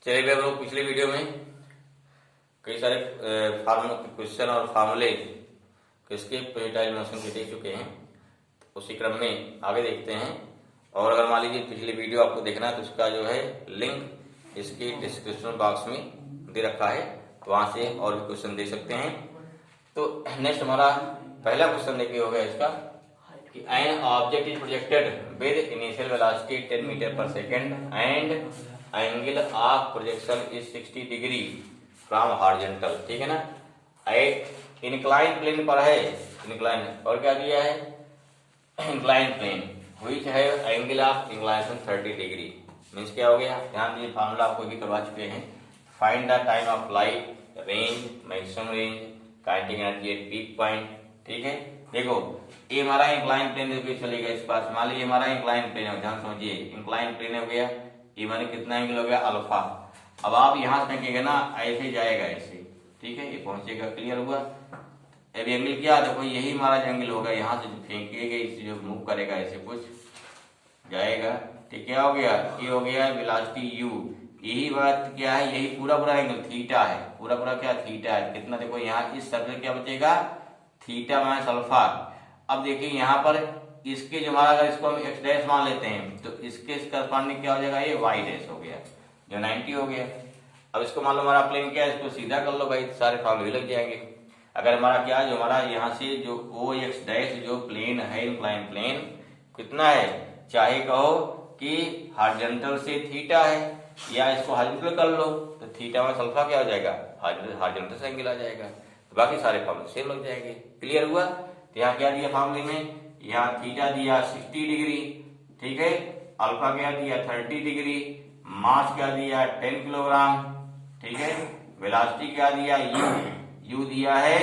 चलिए भी हम लोग पिछले वीडियो में कई सारे फार्मूला क्वेश्चन और फार्मूले किसके प्रोजेक्टाइल मोशन के देख चुके हैं। उसी क्रम में आगे देखते हैं। और अगर मान लीजिए पिछली वीडियो आपको देखना है तो उसका जो है लिंक इसके डिस्क्रिप्शन बॉक्स में दे रखा है, तो वहां से और भी क्वेश्चन दे सकते हैं। तो नेक्स्ट हमारा पहला क्वेश्चन देखिए हो गया इसका कि an object is projected with initial velocity 10 metre per second and angle of projection is 60 degree from horizontal. ठीक है ना, एट इंक्लाइन प्लेन पर है, इंक्लाइन और क्या दिया है इंक्लाइन प्लेन व्हिच है angle of inclination 30 degree. Means क्या हो गया, ध्यान दीजिए फार्मूला आपको भी करवा चुके हैं। Find the time of light, range, maximum range, kinetic energy at peak point. ठीक है, देखो ये हमारा इंक्लाइन प्लेन चलेगा इस पास। मान लीजिए हमारा इंक्लाइन प्लेन है, ध्यान समझिए इंक्लाइन प्लेन हो गया, ये माने कितना एंगल हो गया अल्फा। अब आप यहां से फेंकेगा ना, ऐसे जाएगा ऐसे, ठीक है, ये पहुंचेगा, क्लियर हुआ। अब एंगल क्या देखो, यही हमारा एंगल होगा, यहाँ से फेंकेगा इसे जो मूव करेगा ऐसे कुछ जाएगा। ठीक, क्या हो गया, ये हो गया वेलोसिटी u। यही बात क्या है, यही पूरा पूरा एंगल थीटा है, पूरा पूरा क्या थीटा है, कितना देखो यहाँ इस सर्कल क्या बचेगा थीटा माइनस अल्फा। अब देखिए यहाँ पर इसके जो हमारा अगर इसको हम एक्स डैश मान लेते हैं तो इसके करस्पॉन्डिंग क्या हो जाएगा, ये वाई डैश हो गया जो 90 हो गया। अब इसको मान लो हमारा प्लेन क्या है, इसको सीधा कर लो भाई, सारे फॉर्मूले लग जाएंगे। अगर हमारा क्या जो हमारा यहाँ से जो ओ एक्स डैश जो प्लेन है इंक्लाइन प्लेन कितना है, चाहे कहो कि हॉरिजॉन्टल से थीटा है या इसको हॉरिजॉन्टल कर लो तो थीटा में अल्फा क्या हो जाएगा हॉरिजॉन्टल से एंगल आ जाएगा, तो बाकी सारे फॉर्मूले सेम लग जाएंगे। क्लियर हुआ। तो यहाँ क्या दिया फॉर्मूले में, यहाँ थीटा दिया 60 डिग्री, ठीक है, अल्फा क्या दिया 30 डिग्री, मास क्या दिया 10 किलोग्राम, ठीक है, वेलोसिटी क्या दिया यू दिया है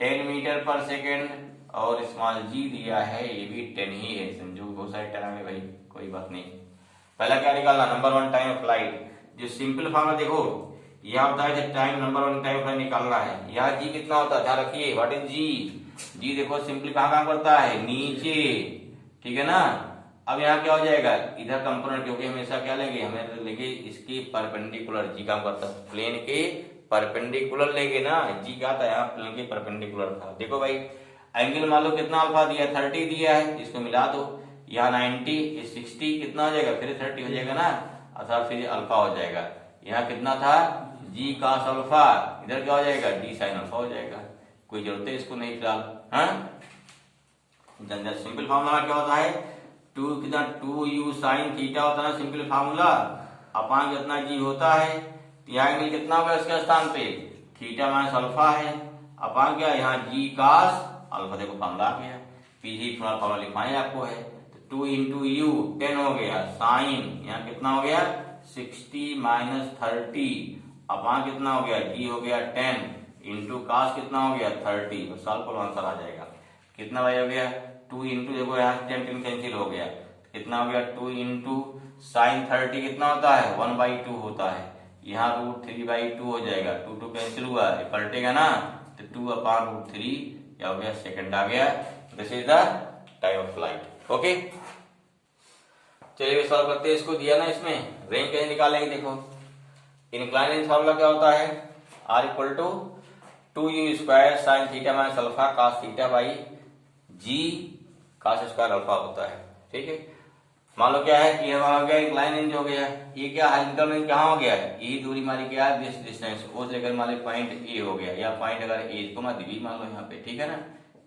10 मीटर पर सेकेंड और स्मॉल जी दिया है, ये भी 10 ही है, समझो बहुत सारे टर्म है भाई, कोई बात नहीं। पहला क्या निकालना, नंबर 1 टाइम ऑफ फ्लाइट। जो सिंपल फॉर्मूला देखो यह होता है टाइम नंबर 1 टाइम फ्लाइट निकालना है। यहाँ जी कितना होता है ध्यान रखिए, व्हाट इज जी, जी देखो सिंपली कहाँ काम करता है नीचे, ठीक है ना। अब यहाँ क्या हो जाएगा इधर कंपोनेंट, क्योंकि हमेशा क्या लेंगे, हमें लेंगे इसकी परपेंडिकुलर, जी काम करता है प्लेन के परपेंडिकुलर लेंगे ना, जी क्या था यहाँ प्लेन के परपेंडिकुलर था। देखो भाई एंगल मान लो कितना अल्फा दिया 30 दिया है, इसको मिला दो, यहाँ 90 60 कितना हो जाएगा फिर 30 हो जाएगा ना, अर्थात फिर अल्फा हो जाएगा। यहाँ कितना था जी cos अल्फा, इधर क्या हो जाएगा डी साइन अल्फा हो जाएगा, कोई जरूरत है इसको नहीं फिलहाल। हाँ सिंपल फार्मूला क्या होता है, 2 कितना 2u साइन थीटा होता है सिंपल फार्मूला, अपान कितना जी होता है, यहाँ एंगल कितना होगा इसके स्थान पे थीटा माइनस अल्फा है, अपान क्या यहाँ जी cos अल्फा, देखो फार्मूला आ गया, पीजी फार्मूला लिखवाएं आपको है, तो 2 इंटू यू 10 हो गया, साइन यहाँ कितना हो गया 60 माइनस 30, अपान कितना हो गया जी हो गया 10 इंटू कास कितना हो गया 30, तो सॉल्व करो आंसर आ जाएगा। कितना भाई हो गया 2 इंटू देखो यहाँ 10 कैंसिल हो गया, कितना हो गया 2 इंटू साइन 30 कितना होता है 1/2 होता है, यहाँ √3/2 हो जाएगा, 2 कैंसिल हुआ ये पलटेगा ना, तो 2/√3 क्या हो गया सेकंड आ गया। This is the time of flight. Okay चलिए सॉल्व करते हैं, इसको दिया ना इसमें रेंज कैसे निकालेंगे, देखो इंक्लाइन रेंज फार्मूला क्या होता है R equal to 2u square sine theta minus alpha cos theta by g cos square alpha होता है। ठीक है, मान लो क्या है कि हमारा हो गया इंक्लाइन रेंज हो गया, ये क्या हॉरिजॉन्टल रेंज कहाँ हो गया है, ये दूरी हमारी क्या है दिस डिस्टेंस ओ से लेकर मान लो पॉइंट ए हो गया, या पॉइंट अगर ए को मैं डी मान लो यहाँ पे, ठीक है ना,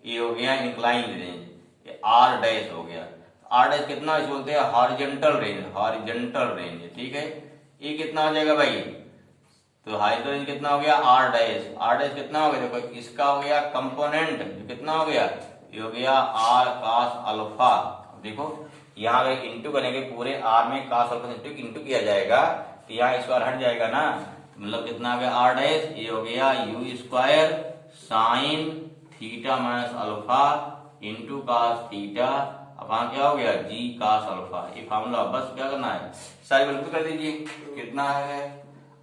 ये हो गया इंक्लाइन रेंज, ये आर डैश हो गया, आर डैश कितना इसे बोलते हैं हॉरिजॉन्टल रेंज, हॉरिजॉन्टल रेंज, ठीक है, ये कितना हो जाएगा भाई, तो हॉरिजॉन्टल रेंज कितना हो गया आर डैश, आर डैश कितना हो गया देखो इसका हो गया कंपोनेंट जो कितना हो गया ये हो गया आर cos अल्फा। देखो यहाँ अगर इंटू करेंगे पूरे आर में cos अल्फा इंटू किया जाएगा तो यहाँ स्क्वायर हट जाएगा ना, तो मतलब कितना आ गया आर डैश, ये हो गया you square sine theta minus alpha into cos theta, अब वहां क्या हो गया जी cos अल्फा। ये फार्मूला बस क्या करना है सारी वैल्यू कर दीजिए, कितना है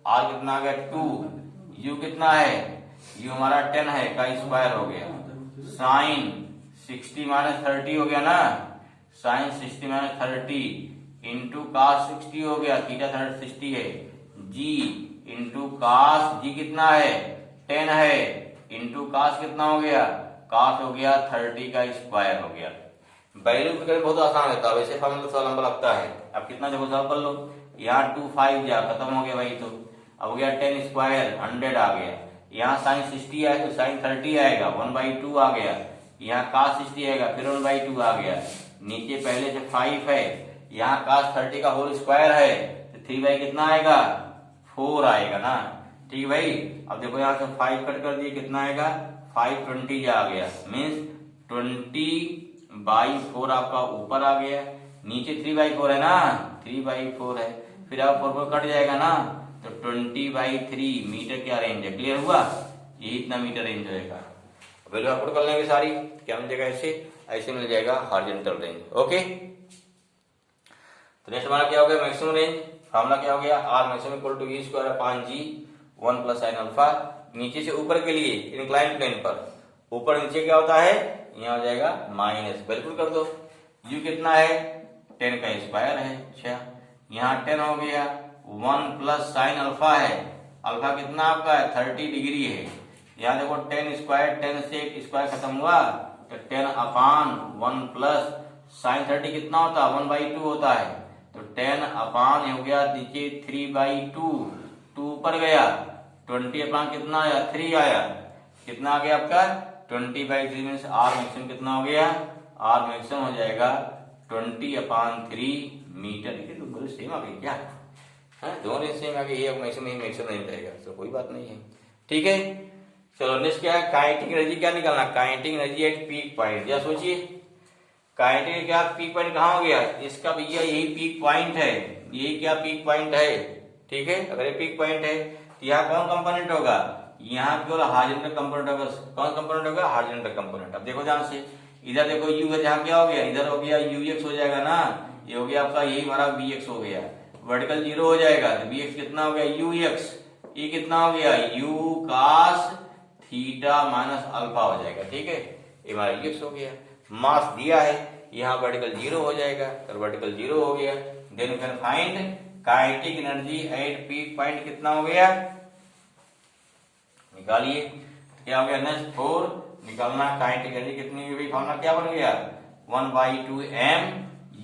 आर कितना आ गया 2, यू कितना है यू हमारा 10 है का स्क्वायर हो गया, साइन 60 माइनस 30 हो गया ना, साइन 60 माइनस 30 इंटू cos 60 हो गया, थीटा 60 है, जी इंटू कास, जी कितना है 10 है, इंटू कास कितना हो गया, कास हो गया 30 का स्क्वायर हो गया। वैल्यू फिगर बहुत आसान रहता है, वैसे फॉर्मूला थोड़ा लंबा लगता है। अब कितना देखो सॉल्व कर लो, यहाँ 2 5 जा खत्म हो गया भाई, तो अब हो गया 10 स्क्वायर 100 आ गया, यहाँ साइन 60 आए तो साइन 30 आएगा, 1/2 आ गया, यहाँ कास 60 आएगा फिर 1/2 आ गया, नीचे पहले से 5 है, यहाँ कास 30 का होल स्क्वायर है तो 3 कितना आएगा 4 आएगा ना। ठीक भाई, अब देखो यहाँ से 5 कट कर दिए कितना आएगा 520 आ गया, मीन्स 20/4 आपका ऊपर आ गया, नीचे 3/4 है ना, 3/4 है, फिर आप 4 कट जाएगा ना तो 20/3 मीटर क्या रेंज है, क्लियर हुआ, ये इतना मीटर रेंज होगा। वैल्यू आउटपुट कर लेंगे सारी, क्या मिल जाएगा ऐसे मिल जाएगा हॉरिजॉन्टल रेंज। ओके, तो नेक्स्ट हमारा क्या हो गया मैक्सिमम रेंज, फार्मूला क्या हो गया R maximum equal to E square 5g 1 plus sine alpha, नीचे से ऊपर के लिए इंक्लाइन प्लेन पर, ऊपर नीचे क्या होता है यहाँ हो जाएगा माइनस, बिल्कुल कर दो, यू कितना है 10 का स्क्वायर है, अच्छा यहाँ 10 हो गया, 1 प्लस साइन अल्फा है, अल्फा कितना आपका है 30 डिग्री है, यहाँ देखो 10 स्क्वायर 10 से एक स्क्वायर खत्म हुआ तो 10/1 प्लस साइन 30 कितना होता है 1/2 होता है, तो 10/, हो गया नीचे 3/2, 2 ऊपर गया 20/ कितना आया 3 आया, कितना आ गया आपका 20/3 मीन्स आर मैक्सिमम कितना हो गया, आर मैक्सिमम हो जाएगा 20/3 मीटर। देखिए तो बिल्कुल सेम आ गई क्या, दोनों सेम आ गई, ये मैक्सिमम नहीं रहेगा तो कोई बात नहीं है। ठीक है, चलो नेक्स्ट क्या है काइनेटिक एनर्जी, क्या निकालना kinetic energy at peak point, या सोचिए काइनेटिक क्या पीक पॉइंट कहाँ हो गया, इसका भैया यही पीक पॉइंट है, यही क्या पीक पॉइंट है। ठीक है, अगर ये पीक पॉइंट है तो यहाँ कौन कंपोनेंट होगा, यहाँ केवल हॉरिजॉन्टल कंपोनेंट होगा, कौन कंपोनेंट होगा हॉरिजॉन्टल कंपोनेंट। अब देखो ध्यान से, इधर देखो यू है, जहाँ क्या हो गया इधर हो गया यूएक्स हो जाएगा ना, ये हो गया आपका यही हमारा बीएक्स हो गया, वर्टिकल 0 हो जाएगा तो बीएक्स कितना हो गया यूएक्स, ये कितना हो गया u cos theta minus alpha हो जाएगा। ठीक है, ये हमारा यूएक्स हो गया, मास दिया है यहाँ वर्टिकल 0 हो जाएगा, तो वर्टिकल 0 हो गया, then you can find kinetic energy at peak point कितना हो गया, निकालिए क्या हो गया नेक्स्ट 4 निकालना, काइनेटिक एनर्जी कितनी हुई, फॉर्मूला क्या बन गया 1/2 m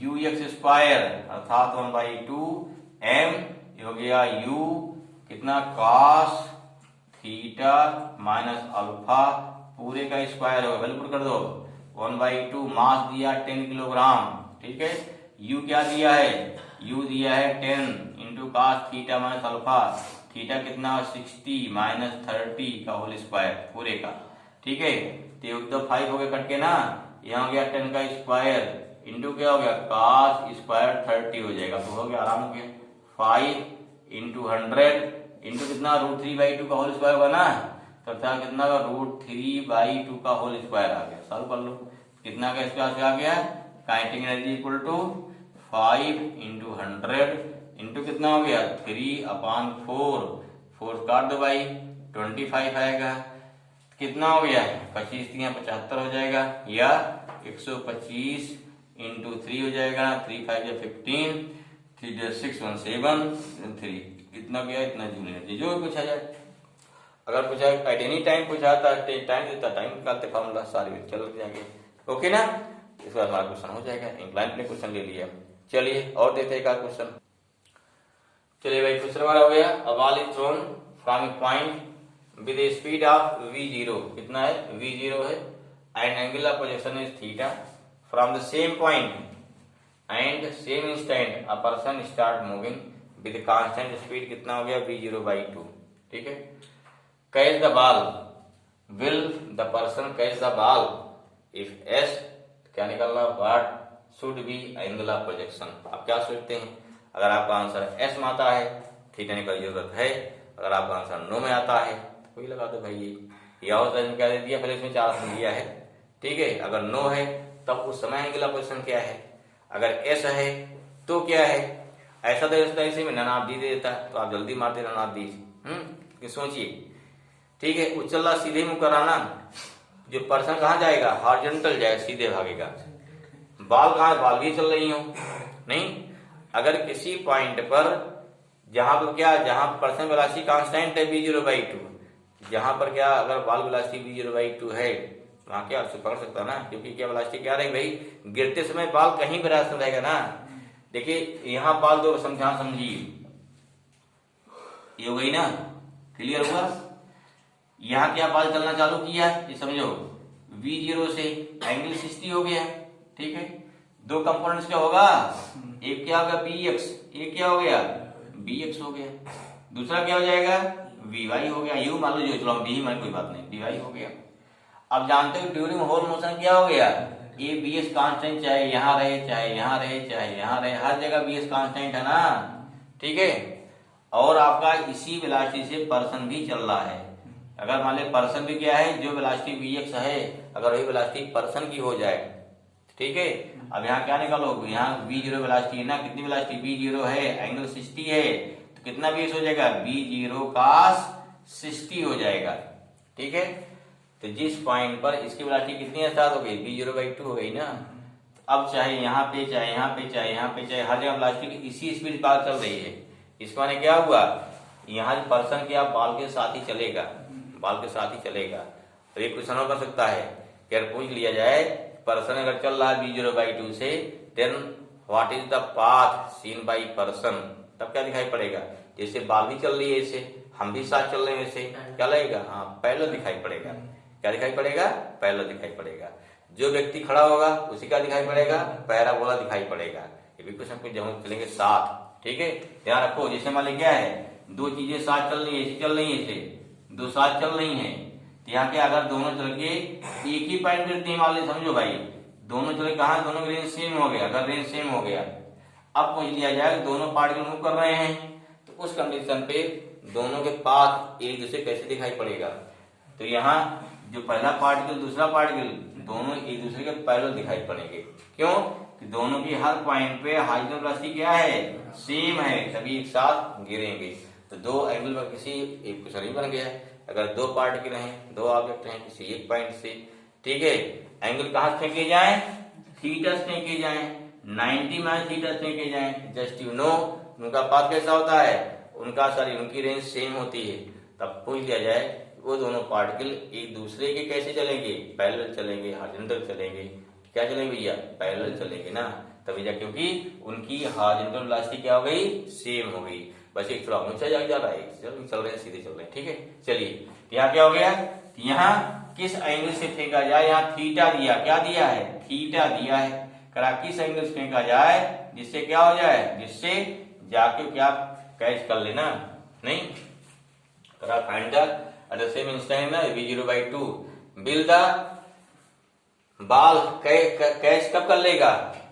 ux स्क्वायर अर्थात 1/2 m हो गया u कितना cos थीटा माइनस अल्फा पूरे का स्क्वायर होगा, बिल्कुल कर दो 1/2, मास दिया 10 किलोग्राम। ठीक है, u क्या दिया है, u दिया है 10 into cos theta minus alpha, theta कितना 60 माइनस 30 का होल स्क्वायर पूरे का। ठीक है, तो 5 हो गया कट के ना, यहाँ हो गया 10 का स्क्वायर इंटू क्या हो गया cos स्क्वायर 30 हो जाएगा, तो हो गया आराम हो गया 5 इंटू 100 इंटू कितना √3/2 का होल स्क्वायर होगा ना, तो कितना का √3/2 का होल स्क्वायर आ गया, सॉल्व कर लो कितना का स्क्वायर आ गया, kinetic energy equal to 5 into 100 into कितना हो गया 3/4, 4 काट दो भाई 25 आएगा, कितना हो गया 25 75 हो जाएगा, या 125 इंटू 3 हो जाएगा, 3 5 15 3 6 1 7 3 कितना गया इतना जूल एनर्जी, जो भी पूछा जाए, अगर पूछा एट एनी टाइम पूछा था टाइम देता टाइम निकालते फॉर्मूला सारे चल जाएंगे। ओके ना, इस बार हमारा क्वेश्चन हो जाएगा, इंक्लाइन ने क्वेश्चन ले लिया। चलिए और देते एक आध क्वेश्चन, चलिए भाई क्वेश्चन हमारा हो गया, a ball is throne from A point with A speed of v0, कितना है v0 है, and angle of projection is theta, from the same point and same instant a person start moving with constant speed, कितना हो गया v0/2। ठीक है, catch the ball, will the person catch the ball if s, क्या निकालना what should be angle of projection. आप क्या सोचते हैं, अगर आपका आंसर s में आता है थीटा निकालने की जरूरत है, अगर आपका आंसर नो में आता है तो कोई लगा दो भाई, ये और क्या दे दिया पहले इसमें 4 ऑप्शन दिया है। ठीक है, अगर नो है तब उस समय एंगल ऑफ प्रोजेक्शन क्या है, अगर s है तो क्या है, ऐसा तो इसी में नन ऑफ दी दे देता है तो आप जल्दी मारते नन ऑफ दी, सोचिए। ठीक है, उछलना सीधे मुंह कराना, जो पर्सन कहाँ जाएगा हॉरिजॉन्टल जाए सीधे भागेगा, बाल कहाँ बाल भी चल रही हो नहीं, अगर किसी पॉइंट पर जहां पर क्या, जहां पर्सन वेलोसिटी कांस्टेंट है v0/2, जहां पर क्या अगर बॉल वेलोसिटी v0/2 है वहां क्या पकड़ सकता ना, क्योंकि क्या वेलोसिटी क्या रहेगी भाई, गिरते समय बॉल कहीं भी रास्ता रहेगा ना। देखिए यहाँ बॉल दो संख्या समझिए, ये हो गई ना, क्लियर हुआ। यहाँ क्या बॉल चलना चालू किया, ये समझो v0 से एंगल 60 हो गया, ठीक है। दो कंपोनेंट्स क्या होगा, एक क्या होगा bx, एक क्या हो गया bx हो गया, दूसरा क्या हो जाएगा vy हो गया, यू मान लो जो, चलो डी मान कोई बात नहीं, dy हो गया। अब जानते हो ड्यूरिंग होल मोशन क्या हो गया, ये bs कांस्टेंट, चाहे यहाँ रहे चाहे यहाँ रहे चाहे यहाँ रहे, हर जगह bs कांस्टेंट है ना, ठीक है। और आपका इसी वेलोसिटी से पर्सन भी चल रहा है। अगर मान ले पर्सन भी क्या है, जो वेलोसिटी vx है, अगर वही वेलोसिटी पर्सन की हो जाए, ठीक है। अब यहाँ क्या निकालो, यहाँ v0 वेलोसिटी है ना, कितनी वेलोसिटी v0 है, एंगल 60 है, तो कितना bs हो जाएगा, v0 cos 60 हो जाएगा, ठीक है। तो जिस पॉइंट पर इसकी वेलोसिटी कितनी स्टार्ट हो गई, v0/2 हो गई ना। अब चाहे यहाँ पे चाहे यहाँ पे चाहे यहाँ पे चाहे हर जगह वेलोसिटी की इसी स्पीड बात चल रही है। इस माने क्या हुआ, यहाँ पर्सन क्या बॉल के साथ ही चलेगा, बॉल के साथ ही चलेगा। तो एक क्वेश्चन कर सकता है कि अगर पूछ लिया जाए पर्सन अगर चल रहा है v0/2 से, then what is the path seen by person, तब क्या दिखाई पड़ेगा, जैसे बॉल भी चल रही है ऐसे, हम भी साथ चल रहे हैं ऐसे, क्या लगेगा, हाँ पैरेलल दिखाई पड़ेगा। क्या दिखाई पड़ेगा, पैरेलल दिखाई पड़ेगा। जो व्यक्ति खड़ा होगा उसी का दिखाई पड़ेगा, पैराबोला दिखाई पड़ेगा। ये भी क्वेश्चन कुछ जब चलेंगे साथ, ठीक है। ध्यान रखो, जैसे मान ली क्या है, दो चीजें साथ चल रही है, ऐसी चल रही है, ऐसे दो साथ चल रही हैं, तो यहाँ के अगर दोनों चल के एक ही पॉइंट गिरती है, मान ली समझो भाई, दोनों चले कहा, दोनों की रेंज सेम हो गया, अगर रेंज सेम हो गया, अब पूछ लिया जाए दोनों पार्टिकल मूव कर रहे हैं, तो उस कंडीशन पे दोनों के पाथ एक दूसरे कैसे दिखाई पड़ेगा। तो यहाँ जो पहला पार्टिकल दूसरा पार्टिकल दोनों एक दूसरे के पैरेलल दिखाई पड़ेंगे। क्यों, कि दोनों की हर पॉइंट पे हाइड्रोजन राशि क्या है, सेम है, सभी एक साथ गिरेंगे। तो दो एंगल पर किसी एक क्वेश्चन ही बन गया है। अगर दो पार्टिकल हैं, दो ऑब्जेक्ट हैं किसी एक पॉइंट से, ठीक है, एंगल कहाँ से फेंके जाए, थीटा से फेंके जाए, 90 माइनस थीटा से फेंके जाए, जस्ट यू नो उनका पाथ कैसा होता है, उनकी रेंज सेम होती है। तब पूछ लिया जाए वो दोनों पार्टिकल एक दूसरे के कैसे चलेंगे, पैरेलल चलेंगे, हॉरिजॉन्टल चलेंगे, क्या चलेंगे भैया, पैरेलल चलेंगे ना, तभी जा, क्योंकि उनकी हॉरिजॉन्टल वेलोसिटी क्या हो गई, सेम हो गई। बस एक थोड़ा ऊंचा जा रहा है, चल रहे हैं, सीधे चल रहे हैं, ठीक है। चलिए यहाँ क्या हो गया, यहाँ किस एंगल से फेंका जाए, यहाँ थीटा दिया, क्या दिया है, थीटा दिया है, करा किस एंगल से फेंका जाए जिससे क्या हो जाए, जिससे जाके क्या कैच कर लेना, नहीं करा find the at the same instant ना v0/2 will the ball catch कब कर लेगा,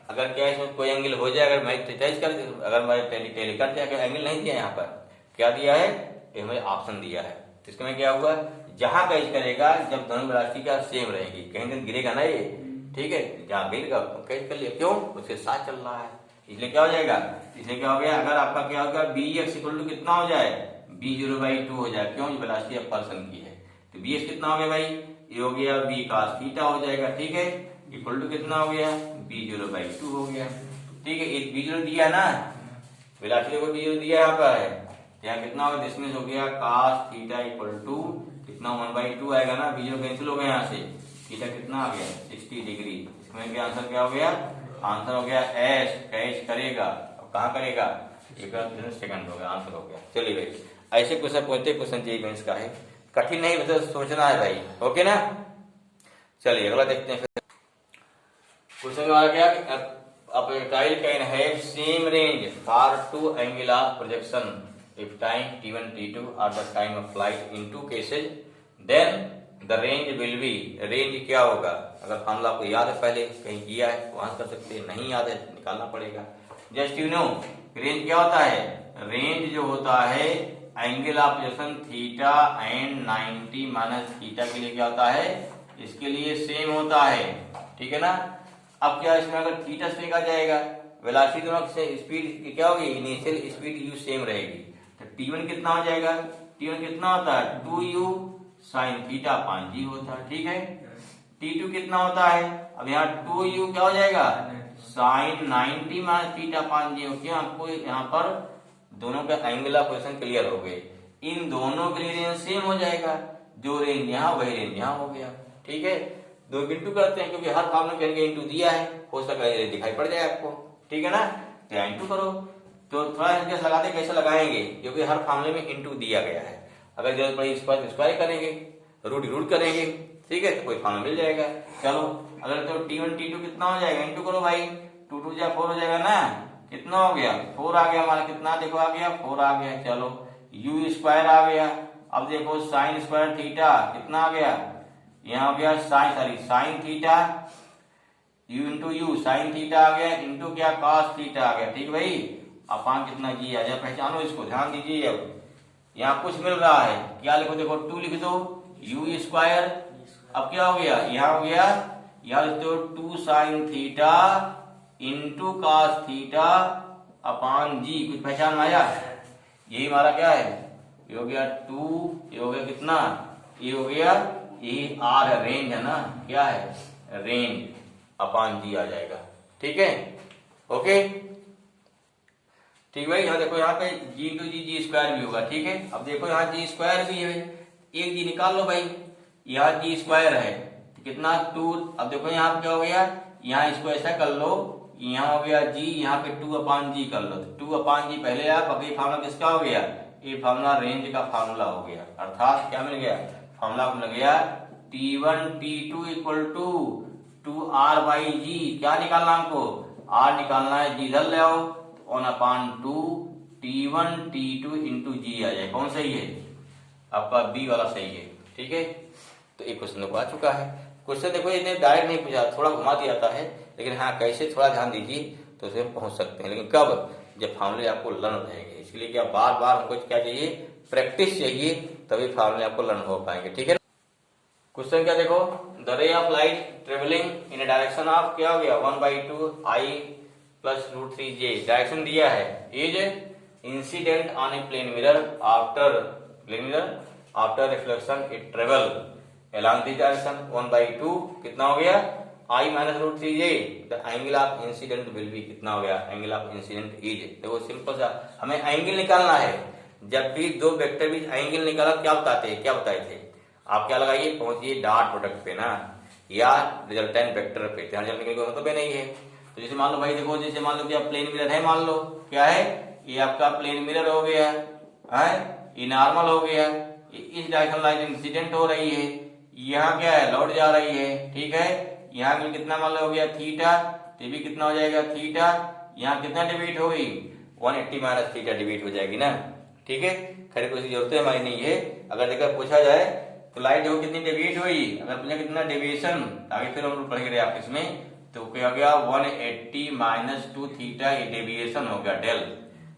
अगर कैच में कोई एंगल हो जाए, अगर मैं कैच कर, अगर मैं टेली कर दिया, एंगल नहीं दिया, यहाँ पर क्या दिया है, हमें ऑप्शन दिया है, तो इसमें क्या हुआ, जहां कैच करेगा जब दोनों वेलोसिटी क्या सेम रहेगी, कहीं कहीं गिरेगा ना ये, ठीक है, जहां गिरेगा कैच कर लिया, क्यों, उसके साथ चल रहा है, इसलिए क्या हो जाएगा, इसलिए क्या हो गया, अगर आपका क्या होगा bx इक्वल टू कितना हो जाए, v0/2 हो जाए, क्यों, जो वेलोसिटी अब पर्सन की है, तो bs कितना हो गया भाई, ये हो गया v cos थीटा हो जाएगा, ठीक है, इक्वल टू कितना हो गया, v0/2 हो गया, ठीक है। एक v0 दिया ना, वेलोसिटी को v0 दिया यहाँ पर है, यहाँ कितना होगा, डिस्टेंस हो गया cos थीटा इक्वल टू कितना 1/2 आएगा ना, v0 कैंसिल हो गया, यहाँ से थीटा कितना आ गया 60 डिग्री, इसमें क्या आंसर क्या हो गया, आंसर हो गया एस, कैच करेगा, अब कहाँ करेगा, एक सेकंड हो गया, आंसर हो गया। चलिए भाई ऐसे क्वेश्चन पूछते, क्वेश्चन चाहिए गणित का है, कठिन नहीं मतलब सोचना है भाई, ओके ना। चलिए अगला देखते हैं। फिर क्वेश्चन हमारा क्या, a projectile can have same range for two angle of projection if time t1 t2 are the time of flight in two cases, then the range will be, range क्या होगा, अगर फॉर्मूला आपको याद है, पहले कहीं किया है वहां कर सकते हैं, नहीं याद है निकालना पड़ेगा। जस्ट यू नो रेंज क्या होता है, रेंज जो होता है angle of projection theta and 90 minus theta के लिए क्या होता है, इसके लिए सेम होता है, ठीक है ना। अब क्या इसमें अगर थीटा से फेंका जाएगा, वेलोसिटी दोनों से स्पीड क्या होगी, इनिशियल स्पीड u सेम रहेगी, तो t1 कितना हो जाएगा, t1 कितना होता है 2u sin थीटा 5g होता है, ठीक है। t2 कितना होता है, अब यहाँ 2u क्या हो जाएगा sin 90 माइनस थीटा 5g, क्यों आपको यहाँ पर दोनों का एंगल ऑफ पोजीशन क्लियर हो गए। इन दोनों के लिए रेंज सेम हो जाएगा, जो रेंज यहाँ वही रेंज यहाँ हो गया। ठीक है, दो इंटू करते हैं क्योंकि हर फॉर्मूला के इंटू दिया है, हो सकता है दिखाई पड़ जाए आपको। ठीक है ना, तो इंटू करो। तो थोड़ा इंटरेस्ट लगाते कैसे लगाएंगे, क्योंकि हर फॉर्मूले में इंटू दिया गया है। अगर जरूरत पड़ी स्क्वायर स्क्वायर करेंगे, रूट करेंगे। ठीक है, तो कोई फॉर्मूला मिल जाएगा। चलो अगर तो T1 T2 कितना हो जाएगा, इंटू करो भाई, 2 2 जा 4 हो जाएगा ना, कितना हो गया 4 आ गया हमारा, कितना देखो आ गया 4 आ गया। चलो u स्क्वायर आ गया। अब देखो साइन स्क्वायर थीटा कितना आ गया, यहाँ हो गया sine theta, u into u sine theta आ गया, इंटू क्या कॉस थीटा आ गया। ठीक भाई, अपान कितना जी आ जाए, पहचानो इसको, ध्यान दीजिए। अब यहाँ कुछ मिल रहा है, क्या लिखो, देखो 2 लिख दो, u स्क्वायर, अब क्या हो गया, यहाँ हो गया, यहाँ लिखते हो 2 sine theta into cos theta upon जी, कुछ पहचान में आया। यही हमारा क्या है, ये हो गया 2, ये हो गया कितना, ये हो गया, ये आर है, रेंज है ना, क्या है रेंज अपान जी आ जाएगा। ठीक है, ओके। ठीक भाई, यहाँ देखो, यहाँ पे जी इंटू जी स्क्वायर भी होगा। ठीक है, अब देखो यहाँ जी स्क्वायर भी है, एक जी निकाल लो भाई, यहाँ जी स्क्वायर है तो कितना 2। अब देखो यहाँ पे क्या हो गया, यहाँ इसको ऐसा कर लो, यहाँ हो गया जी, यहाँ पे 2 अपान जी कर लो, तो 2 अपान जी पहले आप, अब ये फार्मूला किसका हो गया, ये फार्मूला रेंज का फार्मूला हो गया। अर्थात क्या मिल गया, फार्मूला मिल गया T1 T2 equal to 2R by जी। क्या निकालना हमको, R निकालना है, जी इधर ले आओ, 1/2 T1 T2 इंटू जी आ जाए। कौन सही है, आपका बी वाला सही है। ठीक है, तो एक क्वेश्चन देखो आ चुका है। क्वेश्चन देखो इतने डायरेक्ट नहीं पूछा, थोड़ा घुमा दिया जाता है, लेकिन हाँ कैसे थोड़ा ध्यान दीजिए तो उसमें पहुंच सकते हैं। लेकिन कब, जब फार्मूले आपको लर्न रहेंगे। इसलिए क्या बार बार हमको क्या चाहिए, प्रैक्टिस चाहिए, तभी फार्मूले आपको लर्न हो पाएंगे। ठीक है, क्वेश्चन क्या देखो, the ray of light travelling in direction of, क्या हो गया 1/2 I प्लस √3j, डायरेक्शन दिया है, is incident on a plane mirror after reflection it travel along the direction 1/2, कितना हो गया I minus √3j, the angle of incident will be, कितना हो गया, एंगल ऑफ इंसिडेंट इज। देखो सिंपल सा, हमें एंगल निकालना है। जब भी दो वेक्टर बीच एंगल निकाला क्या बताए थे आप, क्या लगाइए, पहुंचिए डॉट प्रोडक्ट पे ना, या रिजल्टेंट वेक्टर पे, ध्यान रखने का मतलब नहीं है। तो जैसे मान लो भाई, देखो जैसे मान लो क्या प्लेन मिरर है, मान लो क्या है, ये आपका प्लेन मिरर हो गया है, ये नॉर्मल हो गया, इस डायरेक्शन लाइन इंसिडेंट हो रही है, यहाँ क्या है लौट जा रही है। ठीक है, यहाँ भी कितना मान लो हो गया थीटा, ये भी कितना हो जाएगा थीटा, यहाँ कितना डिवीट हो गई 180 माइनस थीटा डिवीट हो जाएगी ना। ठीक है, खैर कोई जरूरत हमारी नहीं है। अगर देखा पूछा जाए तो लाइट जो कितनी डिवीट हुई, अगर पूछा कितना डेविएशन, आगे फिर हम पढ़ेंगे आप इसमें, तो क्या हो गया 180 माइनस 2 थीटा, ये डेविएशन हो गया डेल।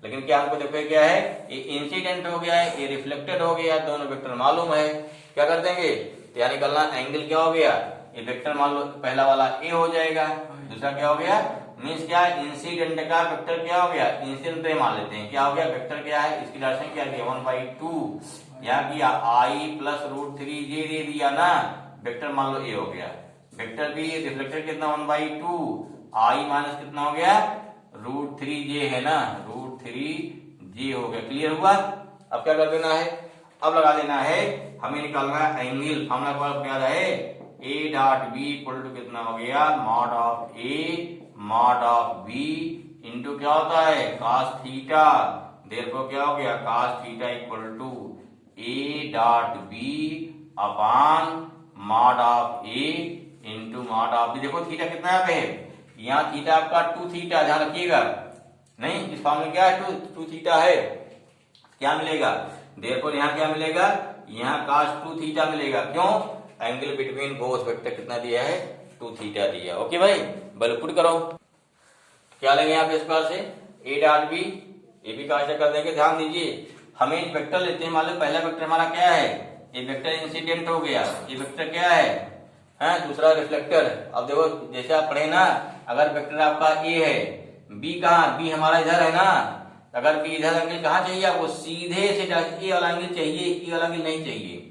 लेकिन क्या हमको देखो क्या है, ये इंसिडेंट हो गया है, ये रिफ्लेक्टेड हो गया, दोनों वेक्टर मालूम है, क्या कर देंगे, तो यहाँ निकलना एंगल क्या हो गया, ये वेक्टर मान लो पहला वाला ए हो जाएगा, दूसरा क्या हो गया, मीन्स क्या इंसिडेंट का वेक्टर क्या हो गया, इंसिडेंट मान लेते हैं, क्या हो गया वेक्टर क्या है, इसकी डायरेक्शन क्या है 1/2, यहाँ किया I प्लस √3j दे दिया ना, वेक्टर मान लो ए हो गया, वेक्टर भी रिफ्लेक्टेड कितना 1/2, I माइनस कितना हो गया √3j है ना, √3j हो गया। क्लियर हुआ। अब क्या कर देना है, अब लगा देना है, हमें निकालना है एंगल। फार्मूला क्या है, A dot B equal to कितना हो गया mod of A mod of B into क्या होता है cos थीटा, देयरफॉर क्या हो गया cos theta equal to A dot B upon mod of A into mod of B। देखो थीटा कितना यहाँ पे है, यहाँ थीटा आपका 2 थीटा, ध्यान रखिएगा, नहीं इस फॉर्मूले क्या है 2 थीटा है, क्या मिलेगा, देयरफॉर यहाँ क्या मिलेगा, यहाँ cos 2 थीटा मिलेगा। क्यों, एंगल बिटवीन बोथ वेक्टर कितना दिया है 2 थीटा दिया। ओके भाई, बल पुट करो, क्या लेंगे यहाँ पे इस बार से A डॉट B, ये भी कैसे कर देंगे, ध्यान दीजिए। हमें एक वेक्टर लेते हैं, मान लो पहला वेक्टर हमारा क्या है, ये वेक्टर इंसिडेंट हो गया, ये वेक्टर क्या है, दूसरा रिफ्लेक्टर। अब देखो जैसे आप पढ़े ना, अगर वेक्टर आपका A है, B कहाँ, B हमारा इधर है ना, अगर B इधर एंगल कहाँ चाहिए आपको, सीधे से ए वाला एंगल चाहिए, ई वाला एंगल नहीं चाहिए।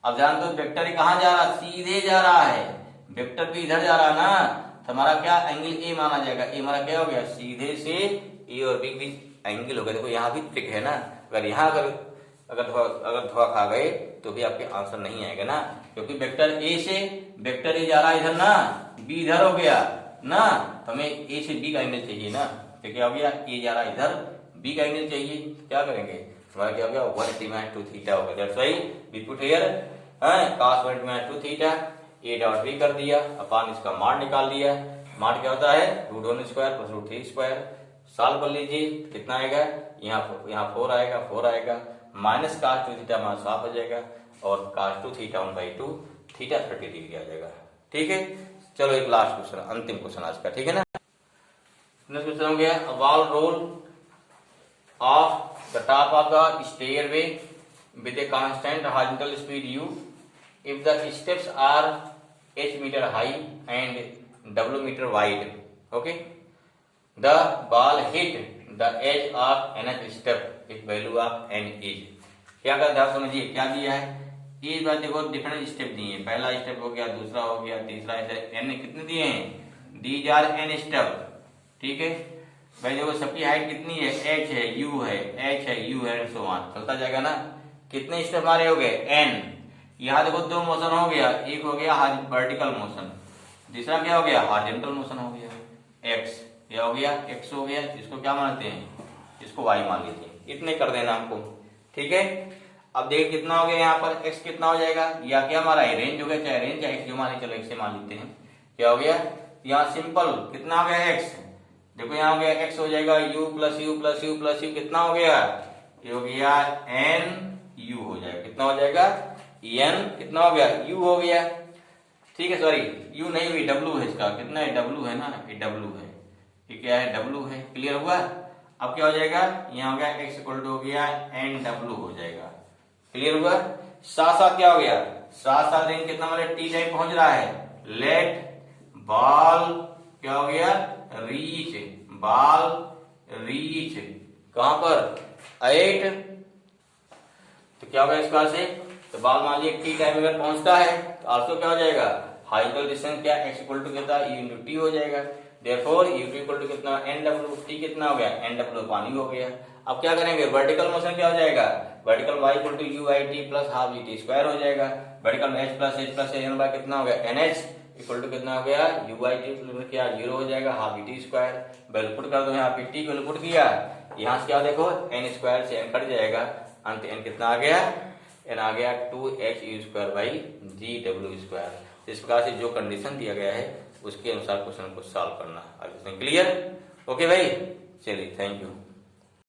अब ध्यान दो वेक्टर कहाँ जा रहा, सीधे जा रहा है, वेक्टर भी इधर जा रहा ना, तो हमारा क्या एंगल ए माना जाएगा, ए हमारा क्या हो गया सीधे से ए और बी के बीच एंगल हो गया। देखो यहाँ भी ट्रिक है ना, अगर यहाँ अगर धोखा खा गए तो भी आपके आंसर नहीं आएगा ना, क्योंकि वेक्टर ए से वेक्टर ए जा रहा है इधर ना, बी इधर हो गया ना, तो हमें ए से बी का एंगल चाहिए ना। तो क्या हो गया, ए जा रहा है इधर, बी का एंगल चाहिए, क्या करेंगे, हमारा क्या हो गया 180 - 2 थीटा होगा। That's why we put here cos 180 - 2 theta, A dot B कर दिया, अपन इसका मान निकाल दिया। मान क्या होता है √1² + √3²। सॉल्व कर लीजिए, कितना आएगा, यहाँ 4 आएगा, 4 आएगा, minus cos 2 theta minus half हो जाएगा, और cos 2 थीटा 1/2 थीटा 30 डिग्री आ जाएगा। ठीक है, चलो एक लास्ट क्वेश्चन, अंतिम क्वेश्चन आज का, ठीक है ना। नेक्स्ट क्वेश्चन हो गया, a ball roll off the top of the stairway with a constant horizontal speed u if the steps are h meter high and w meter wide. Okay, the ball hit the edge of nth step if value of n is. क्या कर ध्यान समझिए, क्या दिया है, ये बात देखो, डिफरेंट स्टेप दिए हैं, पहला स्टेप हो गया, दूसरा हो गया, तीसरा, एन कितने दिए हैं, दीज आर एन स्टेप। ठीक है भाई, देखो सबकी हाइट कितनी है, h है, u है, h है, u है, सो ऑन चलता जाएगा ना। कितने स्टेप हमारे हो गए, n। यहाँ देखो 2 मोशन हो गया, एक हो गया वर्टिकल मोशन, दूसरा क्या हो गया हॉरिजॉन्टल मोशन हो गया, x, ये हो गया x हो गया, इसको क्या मानते हैं, इसको y मान लीजिए, इतने कर देना हमको। ठीक है, अब देखिए कितना हो गया, यहाँ पर x कितना हो जाएगा, या क्या हमारा रेंज हो गया, चाहे रेंज चाहे x जो माने, चलो x से मान लेते हैं। क्या हो गया, यहाँ सिंपल कितना हो गया x, देखो यहाँ हो गया x हो जाएगा u + u + u + u, कितना हो गया, ये हो गया n u हो जाएगा, कितना हो जाएगा n, कितना हो गया u हो गया। ठीक है, सॉरी u नहीं हुई, w है इसका, कितना है w है ना, ये w है, ये क्या है w है। क्लियर हुआ, अब क्या हो जाएगा, यहाँ हो गया x = हो गया n w हो जाएगा। क्लियर हुआ, साथ साथ क्या हो गया, साथ साथ रेंज कितना मतलब t टाइम पहुंच रहा है, लेट बॉल क्या हो गया, रीच, बॉल रीच कहां पर 8, तो क्या होगा इसका से, तो बॉल मान लीजिए टी टाइम अगर पहुंचता है तो आल्सो क्या हो जाएगा, हॉरिजॉन्टल डिस्टेंस क्या x = कितना u × t हो जाएगा। देयरफॉर u = कितना nw, t कितना हो गया nw पानी हो गया। अब क्या करेंगे, वर्टिकल मोशन क्या हो जाएगा, वर्टिकल y = uit + ½ vt² हो जाएगा। Vertical h + h + n by कितना हो गया nh = कितना हो गया uit क्या 0 हो जाएगा, ½ vt²। वैल्यू पुट कर दो, यहाँ पे t को वैल्यू पुट किया, यहाँ से क्या देखो n² से n कट जाएगा, अंत n कितना आ गया, n आ गया 2hu²/gw²। इस प्रकार से जो कंडीशन दिया गया है उसके अनुसार क्वेश्चन को सॉल्व करना। क्लियर, ओके भाई, चलिए, थैंक यू।